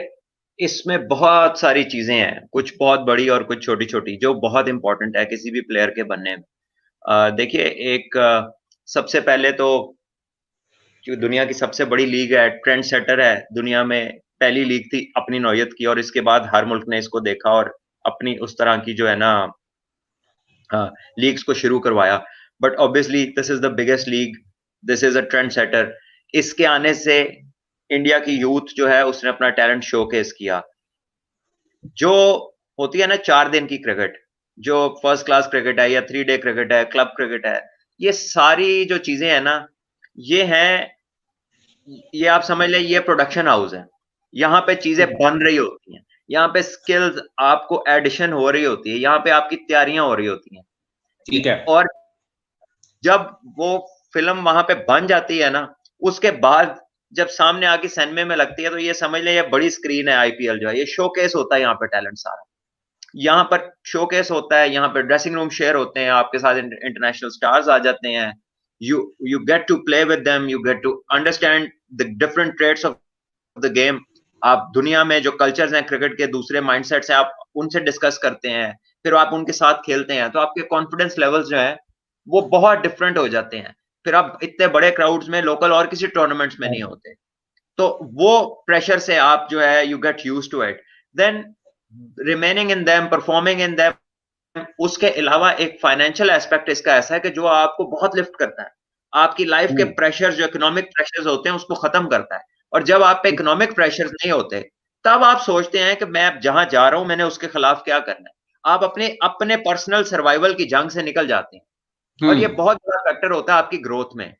इसमें बहुत सारी चीजें हैं, कुछ बहुत बड़ी और कुछ छोटी छोटी, जो बहुत इंपॉर्टेंट है किसी भी प्लेयर के बनने में। देखिए, एक सबसे पहले तो जो दुनिया की सबसे बड़ी लीग है, ट्रेंड सेटर है, दुनिया में पहली लीग थी अपनी नौयत की, और इसके बाद हर मुल्क ने इसको देखा और अपनी उस तरह की जो है ना लीग्स को शुरू करवाया। But obviously this is the biggest league, this is a trend setter. इसके आने से इंडिया की यूथ जो है उसने अपना टैलेंट शोकेस किया। जो होती है ना 4 दिन की क्रिकेट, जो फर्स्ट क्लास क्रिकेट है या 3 डे क्रिकेट है, क्लब क्रिकेट है, ये सारी जो चीजें हैं ना, ये हैं, ये आप समझ लें ये प्रोडक्शन हाउस है। यहाँ पे चीजें बन रही होती हैं, यहाँ पे स्किल्स आपको एडिशन हो रही होती है, यहाँ पे आपकी तैयारियां हो रही होती हैं। ठीक है। और जब वो फिल्म वहां पे बन जाती है ना, उसके बाद जब सामने आके सिनेमा में लगती है तो ये समझ लें ये बड़ी स्क्रीन है। आईपीएल जो है ये शोकेस होता है, यहाँ पे टैलेंट सारा यहाँ पर शोकेस होता है। यहाँ पे ड्रेसिंग रूम शेयर होते हैं, आपके साथ इंटरनेशनल स्टार्स आ जाते हैं। You get to play with them, you get to understand the different trades of the game. आप दुनिया में जो कल्चर्स हैं क्रिकेट के, दूसरे माइंडसेट्स हैं, आप उनसे डिस्कस करते हैं, फिर आप उनके साथ खेलते हैं, तो आपके कॉन्फिडेंस लेवल्स जो है वो बहुत डिफरेंट हो जाते हैं। फिर आप इतने बड़े क्राउड्स में, लोकल और किसी टूर्नामेंट्स में नहीं होते, तो वो प्रेशर से आप जो है you get used to it, then remaining in them, performing in them. उसके अलावा एक फाइनेंशियल एस्पेक्ट इसका ऐसा है कि जो आपको बहुत लिफ्ट करता है, आपकी लाइफ के प्रेशर, जो इकोनॉमिक प्रेशर्स होते हैं उसको खत्म करता है। और जब आप पे इकोनॉमिक प्रेशर्स नहीं होते, तब आप सोचते हैं कि मैं जहां जा रहा हूं मैंने उसके खिलाफ क्या करना है। आप अपने अपने पर्सनल सर्वाइवल की जंग से निकल जाते हैं, और ये बहुत बड़ा फैक्टर होता है आपकी ग्रोथ में।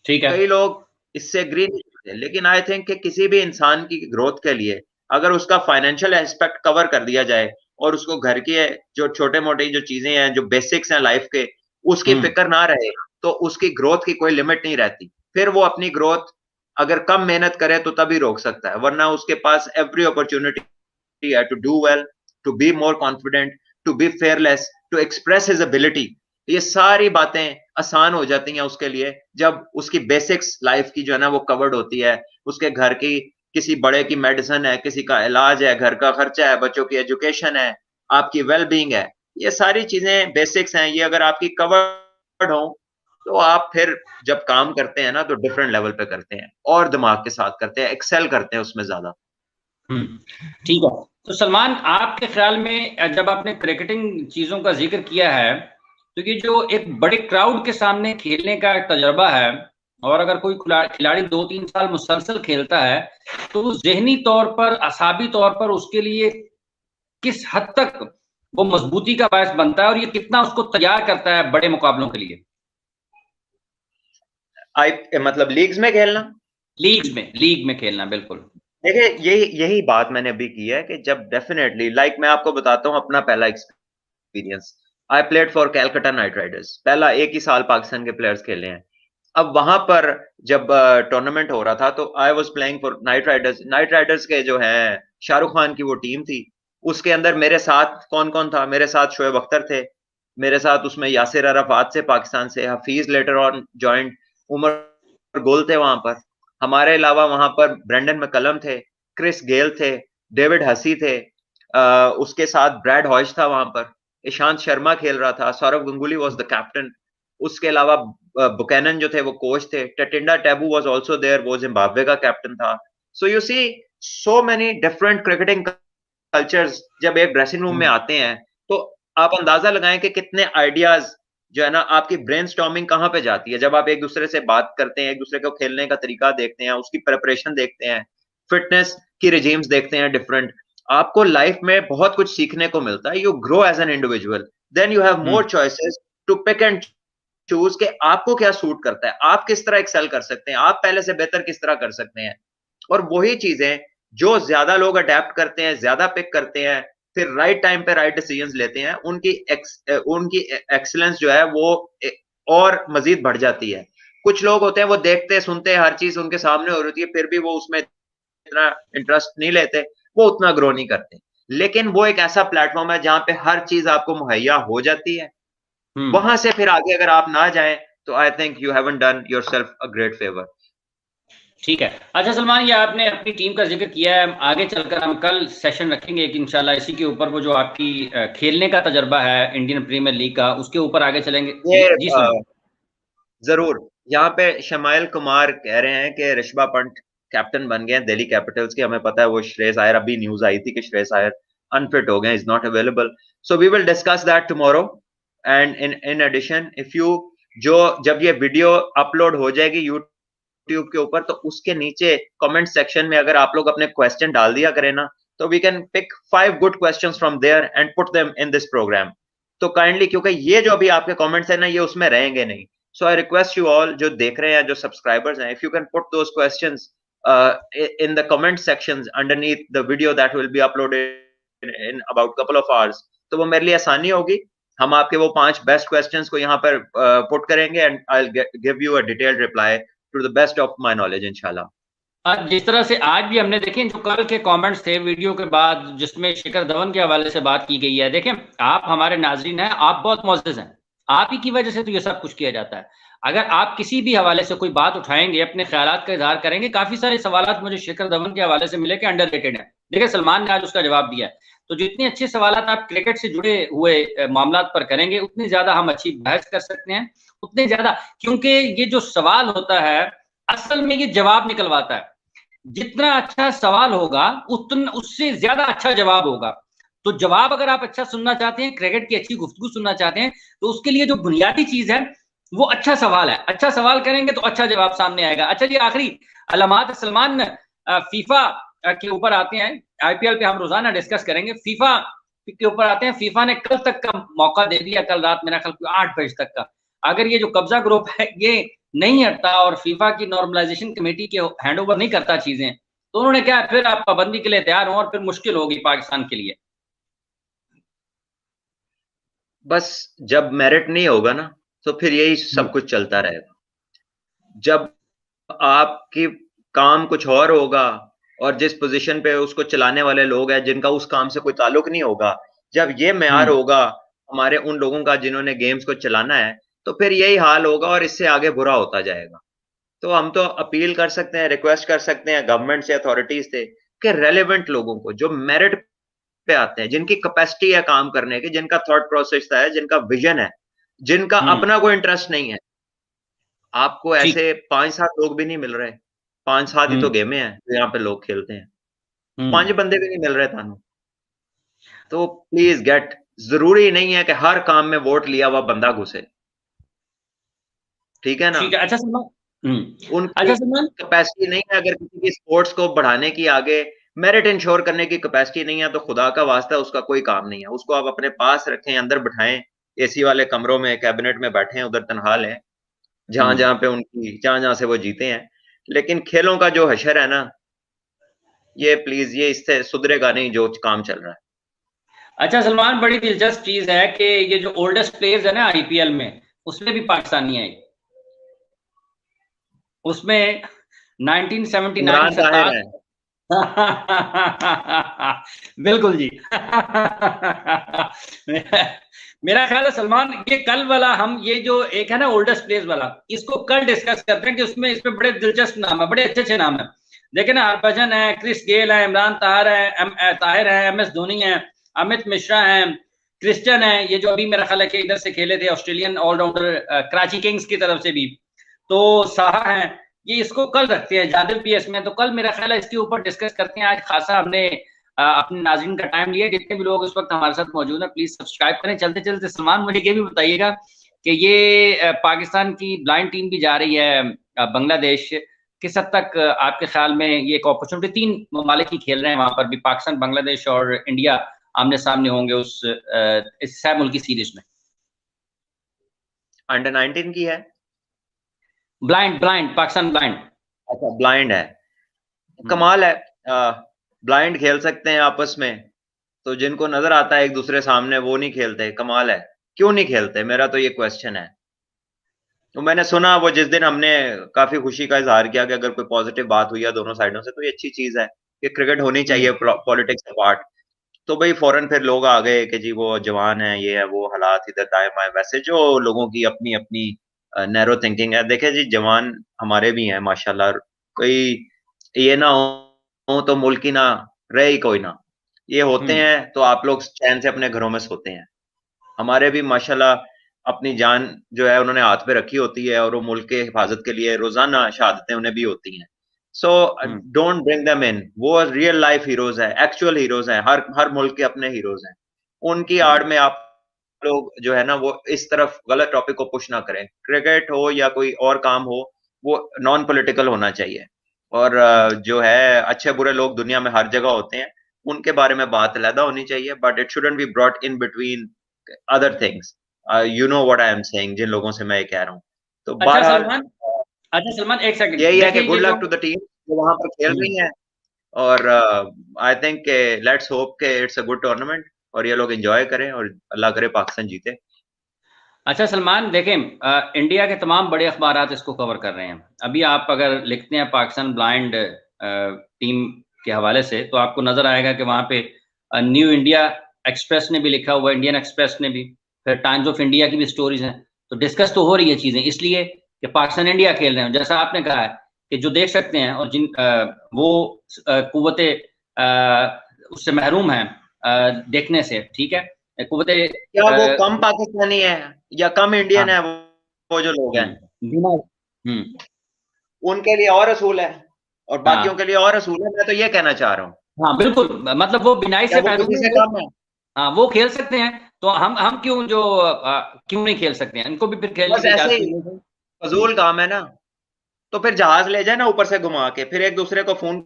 ठीक है। कई लोग इससे एग्री नहीं करते, लेकिन आई थिंक कि किसी भी इंसान की ग्रोथ के लिए अगर उसका फाइनेंशियल एस्पेक्ट कवर कर दिया जाए और उसको घर की जो छोटे मोटे जो चीजें हैं, जो बेसिक्स हैं लाइफ के, उसकी फिक्र ना रहे, तो उसकी ग्रोथ की कोई लिमिट नहीं रहती। फिर वो अपनी ग्रोथ अगर कम मेहनत करे तो तभी रोक सकता है, वरना उसके पास एवरी अपॉर्चुनिटी है to do well, to be more confident, to be fearless, to express his ability. ये सारी बातें आसान हो जाती हैं उसके लिए जब उसकी बेसिक्स लाइफ की जो है ना वो कवर्ड होती है। उसके घर की किसी बड़े की मेडिसिन है, किसी का इलाज है, घर का खर्चा है, बच्चों की एजुकेशन है, आपकी वेलबींग है, ये सारी चीजें बेसिक्स हैं, ये अगर आपकी कवर्ड हो तो आप फिर जब काम करते हैं ना तो डिफरेंट लेवल पे करते हैं और दिमाग के साथ करते हैं, एक्सेल करते हैं उसमें ज्यादा। ठीक है। तो सलमान, आपके ख्याल में जब आपने क्रिकेटिंग चीजों का जिक्र किया है, तो ये जो एक बड़े क्राउड के सामने खेलने का तजर्बा है, और अगर कोई खिलाड़ी 2-3 साल मुसलसल खेलता है तो जहनी तौर पर, असाबी तौर पर उसके लिए किस हद तक वो मजबूती का बायस बनता है, और ये कितना उसको तैयार करता है बड़े मुकाबलों के लिए? मतलब लीग्स में खेलना? लीग में खेलना, बिल्कुल। देखिए, यही बात मैंने अभी की है कि जब डेफिनेटली मैं आपको बताता हूँ अपना पहला experience. I played for Calcutta night Riders, पहला एक ही साल पाकिस्तान के प्लेयर्स खेले हैं। अब वहां पर जब टूर्नामेंट हो रहा था तो I was playing for night Riders. Night Riders के जो है शाहरुख खान की वो टीम थी, उसके अंदर मेरे साथ कौन कौन था? मेरे साथ शोएब अख्तर थे, मेरे साथ उसमें यासिर अराफात से पाकिस्तान से, Hafeez later on joint, Umar Gul थे वहां पर। हमारे अलावा वहां पर ब्रेंडन मैकलम थे, क्रिस गेल थे, डेविड हसी थे, उसके साथ ब्रैड हॉज था वहां पर, ईशांत शर्मा खेल रहा था, Sourav Ganguly was the captain, उसके अलावा बुकैनन जो थे वो कोच थे, Tatenda Taibu was also there, वो जिम्बाब्वे का कैप्टन था। So you see so many different cricketing cultures जब एक ड्रेसिंग रूम में आते हैं तो आप अंदाजा लगाएं कि कितने आइडियाज जो है ना, आपकी ब्रेनस्टॉर्मिंग कहाँ पे जाती है जब आप एक दूसरे से बात करते हैं, एक दूसरे को खेलने का तरीका देखते हैं, उसकी प्रिपरेशन देखते हैं, फिटनेस की रिजीम्स देखते हैं डिफरेंट। आपको लाइफ में बहुत कुछ सीखने को मिलता है। You grow as an individual, then you have more choices to pick and choose के आपको क्या सूट करता है, आप किस तरह एक्सेल कर सकते हैं, आप पहले से बेहतर किस तरह कर सकते हैं। और वही चीजें जो ज्यादा लोग अडेप्ट करते हैं, ज्यादा पिक करते हैं, फिर राइट टाइम पे राइट डिसीजंस लेते हैं, उनकी एक्सीलेंस जो है वो और मजीद बढ़ जाती है। कुछ लोग होते हैं वो देखते सुनते हर चीज उनके सामने हो रही है, फिर भी वो उसमें इतना इंटरेस्ट नहीं लेते, वो उतना ग्रो नहीं करते। लेकिन वो एक ऐसा प्लेटफॉर्म है जहां पे हर चीज आपको मुहैया हो जाती है, वहां से फिर आगे अगर आप ना जाएं तो I think you haven't done yourself a great favour. ठीक है। अच्छा सलमान, ये आपने अपनी टीम का जिक्र किया है, आगे चलकर हम कल सेशन रखेंगे कि इंशाल्लाह इसी के ऊपर, वो जो आपकी खेलने का तजर्बा है इंडियन प्रीमियर लीग का, उसके ऊपर आगे चलेंगे। जी जरूर। यहाँ पे शमाइल कुमार कह रहे हैं कि ऋषभ पंत कैप्टन बन गए दिल्ली कैपिटल्स के। हमें पता है वो श्रेयस अय्यर, अभी न्यूज आई थी कि श्रेयस अय्यर अनफिट हो गए, is not available. So we will discuss that tomorrow. And in addition, if you जब ये वीडियो अपलोड हो जाएगी यूट्यूब के ऊपर, तो उसके नीचे कमेंट सेक्शन में अगर आप लोग अपने क्वेश्चन डाल दिया करें ना, तो we can pick 5 good questions from there and put them in this program. तो काइंडली, क्योंकि ये जो अभी आपके कमेंट्स है ना, ये उसमें रहेंगे नहीं। So I request you all जो देख रहे हैं, जो सब्सक्राइबर्स हैं, if you can put those questions in the comment sections underneath the video that will be uploaded in about couple of hours, तो वो मेरे लिए आसानी होगी। हम आपके वो 5 बेस्ट क्वेश्चंस को यहाँ पर पुट करेंगे and I'll give you a detailed reply to the best of my knowledge इंशाल्लाह। जिस तरह से आज भी हमने देखें जो कल के कमेंट्स थे वीडियो के बाद, जिसमें शिखर धवन के हवाले से बात की गई है, देखें आप हमारे नाजरीन हैं, आप बहुत मुअज़्ज़ज़ हैं, आप ही की वजह से तो ये सब कुछ किया जाता है। अगर आप किसी भी हवाले से कोई बात उठाएंगे, अपने ख्यालात का इजहार करेंगे, काफी सारे सवालात मुझे शिखर धवन के हवाले से मिले कि अंडररेटेड है। देखिए सलमान ने आज उसका जवाब दिया है। तो जितने अच्छे सवालात आप क्रिकेट से जुड़े हुए मामलात पर करेंगे, उतनी ज्यादा हम अच्छी बहस कर सकते हैं, उतने ज्यादा, क्योंकि ये जो सवाल होता है असल में ये जवाब निकलवाता है। जितना अच्छा सवाल होगा उतना उससे ज्यादा अच्छा जवाब होगा। तो जवाब अगर आप अच्छा सुनना चाहते हैं, क्रिकेट की अच्छी गुफ्तगू सुनना चाहते हैं, तो उसके लिए जो बुनियादी चीज है वो अच्छा सवाल है। अच्छा सवाल करेंगे तो अच्छा जवाब सामने आएगा। अच्छा जी, आखिरी अलामात सलमान, फीफा के ऊपर आते हैं। आईपीएल पे हम रोजाना डिस्कस करेंगे, फीफा के ऊपर आते हैं। फीफा ने कल तक का मौका दे दिया, कल रात मेरा ख्याल 8 बजे तक का। अगर ये जो कब्जा ग्रुप है ये नहीं हटता और फीफा की नॉर्मलाइजेशन कमेटी के हैंड ओवर नहीं करता चीजें, तो उन्होंने क्या, फिर आप पाबंदी के लिए तैयार हो और फिर मुश्किल होगी पाकिस्तान के लिए। बस जब मेरिट नहीं होगा ना, तो फिर यही सब कुछ चलता रहेगा। जब आपकी काम कुछ और होगा और जिस पोजीशन पे उसको चलाने वाले लोग हैं जिनका उस काम से कोई ताल्लुक नहीं होगा, जब ये मेयार होगा हमारे उन लोगों का जिन्होंने गेम्स को चलाना है, तो फिर यही हाल होगा और इससे आगे बुरा होता जाएगा। तो हम तो अपील कर सकते हैं, रिक्वेस्ट कर सकते हैं गवर्नमेंट से, अथॉरिटीज से, कि रेलेवेंट लोगों को जो मेरिट पे आते हैं, जिनकी कैपेसिटी है काम करने की, जिनका थॉट प्रोसेस है, जिनका विजन है, जिनका अपना कोई इंटरेस्ट नहीं है। आपको ठीक। ऐसे 5-7 लोग भी नहीं मिल रहे, 5-7 ही तो हम्म। गेमें हैं जो यहाँ पे लोग खेलते हैं, 5 हम्म। बंदे भी नहीं मिल रहे थानू। तो प्लीज गेट, जरूरी नहीं है कि हर काम में वोट लिया हुआ बंदा घुसे, ठीक है ना। ठीक है। अच्छा सलमान। उनकी अच्छा सलमान। कैपेसिटी नहीं है, अगर किसी की स्पोर्ट्स को बढ़ाने की, आगे मेरिट इंश्योर करने की कैपेसिटी नहीं है, तो खुदा का वास्ता उसका कोई काम नहीं है। उसको आप अपने पास रखें, अंदर बिठाएं, एसी वाले कमरों में, कैबिनेट में बैठे, उधर तनहा लें, जहां हम्म। जहां पे उनकी, जहां जहां से वो जीते हैं। लेकिन खेलों का जो हशर है ना, ये प्लीज, ये इससे सुधरेगा नहीं जो काम चल रहा है। अच्छा सलमान, बड़ी दिलचस्प चीज है कि ये जो ओल्डेस्ट प्लेयर्स है ना आईपीएल में, उसमें भी पाकिस्तानी है। उसमें 1979 इमरान ताहिर 77। है। बिल्कुल जी। मेरा ख्याल है सलमान, ये कल वाला, हम ये जो एक है ना ओल्डेस्ट प्लेयर्स वाला, इसको कल डिस्कस करते हैं कि उसमें, इसमें बड़े दिलचस्प नाम है, बड़े अच्छे अच्छे नाम है। देखे ना, हरभजन है, क्रिस गेल है, इमरान ताहिर है, एम एस धोनी है, अमित मिश्रा है, क्रिस्टन है, ये जो अभी मेरा ख्याल है कि इधर से खेले थे, ऑस्ट्रेलियन ऑलराउंडर, कराची किंग्स की तरफ से भी, तो साहा है। ये इसको कल रखते हैं जादिल पीएस में, तो कल मेरा ख्याल है इसके ऊपर डिस्कस करते हैं। आज खासा हमने अपने नाज़रीन का टाइम लिया। जितने भी लोग इस वक्त हमारे साथ मौजूद हैं, प्लीज सब्सक्राइब करें। चलते चलते सलमान, मुझे ये भी बताइएगा कि ये पाकिस्तान की ब्लाइंड टीम भी जा रही है बांग्लादेश, किस हद तक आपके ख्याल में ये एक अपॉर्चुनिटी, 3 ममालिक ही खेल रहे हैं वहां पर भी, पाकिस्तान, बांग्लादेश और इंडिया आमने सामने होंगे उस इस सह मुल्की सीरीज में। अंडर 19 की है। Blind, blind, Pakistan blind. अच्छा, ब्लाइंड है। कमाल है। ब्लाइंड खेल सकते हैं आपस में, तो जिनको नजर आता है एक दूसरे सामने, वो नहीं खेलते। कमाल है, क्यों नहीं खेलते, मेरा तो ये क्वेश्चन है। तो मैंने सुना वो जिस दिन हमने काफी खुशी का इजहार किया कि अगर कोई पॉजिटिव बात हुई है दोनों साइडों से, तो ये अच्छी चीज है कि क्रिकेट होनी चाहिए पॉलिटिक्स अपार्ट। तो भाई फौरन फिर लोग आ गए कि जी वो जवान है, ये है, वो हालात इधर दाएं बाएं। वैसे जो लोगों की अपनी अपनी नैरो थिंकिंग है, देखे जी जवान हमारे भी हैं माशाल्लाह। कोई ये ना हो तो मुल्क ही ना रहे ही कोई ना, ये होते हम्म। हैं तो आप लोग चैन से अपने घरों में सोते हैं। हमारे भी माशाल्लाह अपनी जान जो है उन्होंने हाथ पे रखी होती है, और वो मुल्क के हिफाजत के लिए रोजाना शहादतें उन्हें भी होती हैं। So don't bring them in, वो रियल लाइफ हीरोज है, एक्चुअल हीरोज हैं, हर हर मुल्क के अपने हीरोज हैं। उनकी आड़ में आप लोग जो है ना, वो इस तरफ गलत टॉपिक को पुश ना करें। क्रिकेट हो या कोई और काम हो, वो नॉन पॉलिटिकल होना चाहिए। और जो है अच्छे बुरे लोग दुनिया में हर जगह होते हैं, उनके बारे में बात अलहदा होनी चाहिए, but it shouldn't be brought in between other things. You know what I am saying, जिन लोगों से मैं ये कह रहा हूँ। तो अच्छा बहरहाल सलमान। अच्छा सलमान, एक सेकंड, यही है कि देखिए गुड ये जो लक टू द टीम जो वहां पर खेल रही है। और आई थिंक लेट्स होप के इट्स अ गुड टूर्नामेंट, और ये लोग एंजॉय करें, और अल्लाह करे पाकिस्तान जीते। अच्छा सलमान, देखें, इंडिया के तमाम बड़े अखबारात इसको कवर कर रहे हैं। अभी आप अगर लिखते हैं पाकिस्तान ब्लाइंड टीम के हवाले से, तो आपको नजर आएगा कि वहां पे न्यू इंडिया एक्सप्रेस ने भी लिखा हुआ है, इंडियन एक्सप्रेस ने भी, फिर टाइम्स ऑफ इंडिया की भी स्टोरीज हैं। तो डिस्कस तो हो रही है चीजें, इसलिए कि पाकिस्तान इंडिया खेल रहे हैं, जैसा आपने कहा है कि जो देख सकते हैं और जिन वो कुव्वते उससे महरूम हैं देखने से, ठीक है, कुव्वते। क्या वो कम पाकिस्तानी है या कम इंडियन है, हाँ। वो जो लोग हैं, बिना। हम्म। उनके लिए और असूल है और बाकियों हाँ। के लिए और असूल है। मैं तो ये कहना चाह रहा हूँ, हाँ बिल्कुल, मतलब वो बिनाई क्या से वो महरूम किसी है से वो। कम है? हाँ, वो खेल सकते हैं, तो हम क्यों जो क्यों नहीं खेल सकते हैं, इनको भी फिर खेलने बस की ऐसे इजाजत ही मिलनी चाहिए। फजूल काम है ना। तो फिर जहाज ले जाए ना ऊपर से घुमा के, फिर एक दूसरे को फोन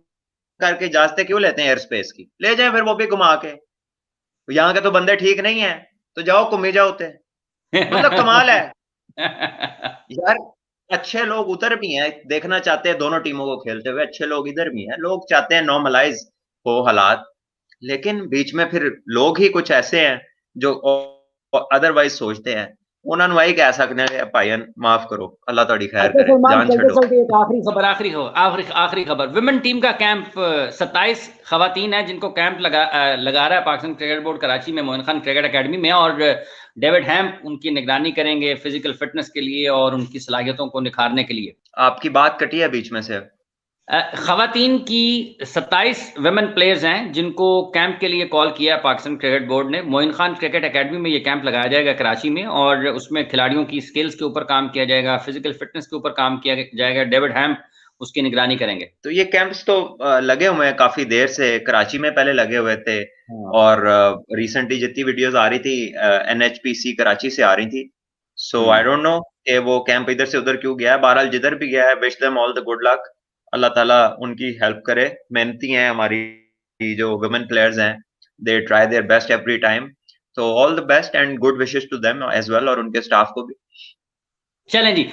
करके इजाजतें क्यों लेते हैं एयर स्पेस की, ले जाए फिर वो भी घुमा के। यहाँ के तो बंदे ठीक नहीं है, तो जाओ घूमी जाओ ते। मतलब कमाल है यार। अच्छे लोग उधर भी हैं, देखना चाहते हैं दोनों टीमों को खेलते हुए, अच्छे लोग इधर भी हैं, लोग चाहते हैं नॉर्मलाइज हो हालात। लेकिन बीच में फिर लोग ही कुछ ऐसे हैं जो अदरवाइज सोचते हैं उन्होंने वही कह सकते हैं भाईन माफ करो अल्लाह थोड़ी खैर करे जान चलते छो। चलते एक आखिरी खबर विमेन टीम का कैंप 27 खवातीन है जिनको कैंप लगा रहा है पाकिस्तान क्रिकेट बोर्ड कराची में मोइन खान क्रिकेट एकेडमी में, और डेविड हैम्प उनकी निगरानी करेंगे फिजिकल फिटनेस के लिए और उनकी सलाहियतों को निखारने के लिए। आपकी बात कटी है बीच में से। खवातीन की 27 वेमेन प्लेयर्स हैं जिनको कैंप के लिए कॉल किया पाकिस्तान क्रिकेट बोर्ड ने। मोइन खान क्रिकेट एकेडमी में ये कैंप लगाया जाएगा कराची में, और उसमें खिलाड़ियों की स्किल्स के ऊपर काम किया जाएगा, फिजिकल फिटनेस के ऊपर काम किया जाएगा। डेविड हैम्प उसकी निगरानी करेंगे। तो ये कैंप्स तो लगे हुए हैं काफी देर से, कराची में पहले लगे हुए थे और रिसेंटली जितनी वीडियोस आ रही थी NHPC कराची से आ रही थी। सो आई डोंट नो कि वो कैंप इधर से उधर क्यों गया है। बहरहाल जिधर भी गया है wish them all the good luck, Allah ताला उनकी हेल्प करे। मेहनती हैं हमारी जो वुमेन प्लेयर्स हैं, they try their best every time. तो all the best and good wishes to them as well, और उनके स्टाफ को भी। चलें जी,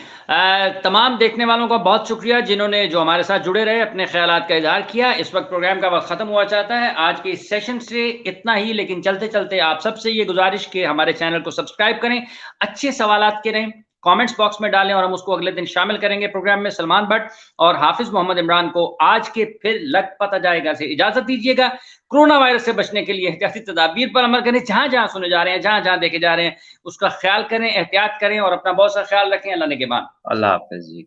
तमाम देखने वालों का बहुत शुक्रिया जिन्होंने जो हमारे साथ जुड़े रहे, अपने ख्यालात का इजहार किया। इस वक्त प्रोग्राम का वक्त खत्म हुआ चाहता है। आज के इस सेशन से इतना ही, लेकिन चलते चलते आप सबसे ये गुजारिश कि हमारे चैनल को सब्सक्राइब करें, अच्छे सवालात करें, कमेंट्स बॉक्स में डालें और हम उसको अगले दिन शामिल करेंगे प्रोग्राम में। सलमान भट्ट और हाफिज मोहम्मद इमरान को आज के फिर लग पता जाएगा से इजाजत दीजिएगा। कोरोना वायरस से बचने के लिए एहतियाती तदाबीर पर अमल करें। जहां जहां सुने जा रहे हैं, जहां जहां देखे जा रहे हैं, उसका ख्याल करें, एहतियात करें और अपना बहुत सा ख्याल रखें। अल्लाह ने के बाद। अल्लाह हाफिज जी।